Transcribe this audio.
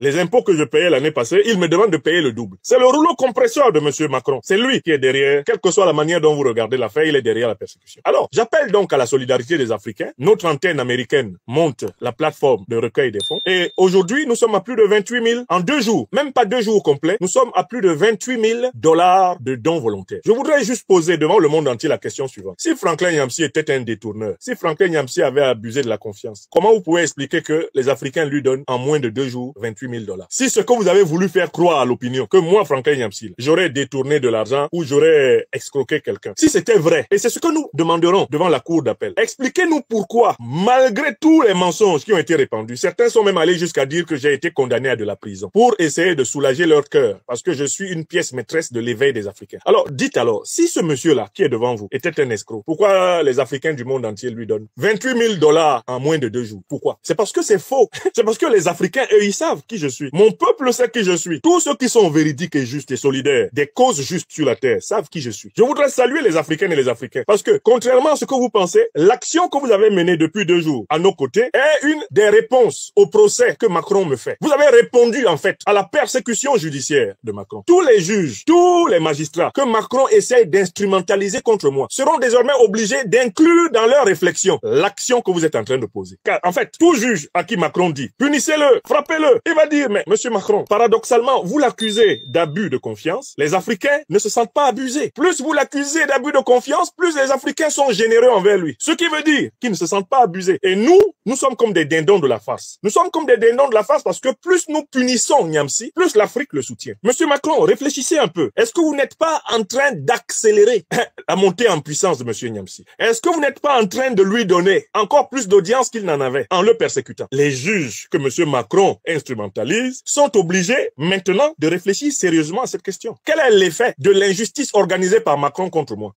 Les impôts que je payais l'année passée, il me demande de payer le double. C'est le rouleau compresseur de monsieur Macron. C'est lui qui est derrière, quelle que soit la manière dont vous regardez l'affaire, il est derrière la persécution. Alors, j'appelle donc à la solidarité des Africains. Notre antenne américaine monte la plateforme de recueil des fonds. Et aujourd'hui, nous sommes à plus de 28 000 en 2 jours. Même pas 2 jours complets. Nous sommes à plus de 28 000 $ de dons volontaires. Je voudrais juste poser devant le monde entier la question suivante. Si Franklin Nyamsi était un détourneur, si Franklin Nyamsi avait abusé de la confiance, comment vous pouvez expliquer que les Africains lui donnent en moins de 2 jours 28 000 $? Si ce que vous avez voulu faire croire à l'opinion, que moi, Franklin Nyamsi, j'aurais détourné de l'argent ou j'aurais escroqué quelqu'un, si c'était vrai, et c'est ce que nous demanderons devant la cour d'appel, expliquez-nous pourquoi, malgré tous les mensonges qui ont été répandus, certains sont même allés jusqu'à dire que j'ai été condamné à de la prison pour essayer de soulager leur cœur, parce que je suis une pièce maîtresse de l'éveil des Africains. Alors, dites alors, si ce monsieur-là qui est devant vous était un escroc, pourquoi les Africains du monde entier lui donnent 28 000 $ en moins de 2 jours? Pourquoi? C'est parce que c'est faux. C'est parce que les Africains, eux, ils savent qui je suis. Mon peuple sait qui je suis. Tous ceux qui sont véridiques et justes et solidaires, des causes justes sur la terre, savent qui je suis. Je voudrais saluer les Africaines et les Africains parce que, contrairement à ce que vous pensez, l'action que vous avez menée depuis 2 jours à nos côtés est une des réponses au procès que Macron me fait. Vous avez répondu, en fait, à la persécution judiciaire de Macron. Tous les juges, tous les magistrats que Macron essaie d'instrumentaliser contre moi seront désormais obligés d'inclure dans leur réflexion l'action que vous êtes en train de poser. Car, en fait, tout juge à qui Macron dit, punissez-le, frappez-le, il va dire, mais, monsieur Macron, paradoxalement, vous l'accusez d'abus de confiance, les Africains ne se sentent pas abusés. Plus vous l'accusez d'abus de confiance, plus les Africains sont généreux envers lui. Ce qui veut dire qu'ils ne se sentent pas abusés. Et nous sommes comme des dindons de la face. Nous sommes comme des dindons de la face parce que plus nous punissons Nyamsi, plus l'Afrique le soutient. Monsieur Macron, réfléchissez un peu. Est-ce que vous n'êtes pas en train d'accélérer la montée en puissance de monsieur Nyamsi? Est-ce que vous n'êtes pas en train de lui donner encore plus d'audience qu'il n'en avait en le persécutant? Les juges que monsieur Macron instrumentalise sont obligés maintenant de réfléchir sérieusement à cette question. Quel est l'effet de l'injustice organisée par Macron contre moi?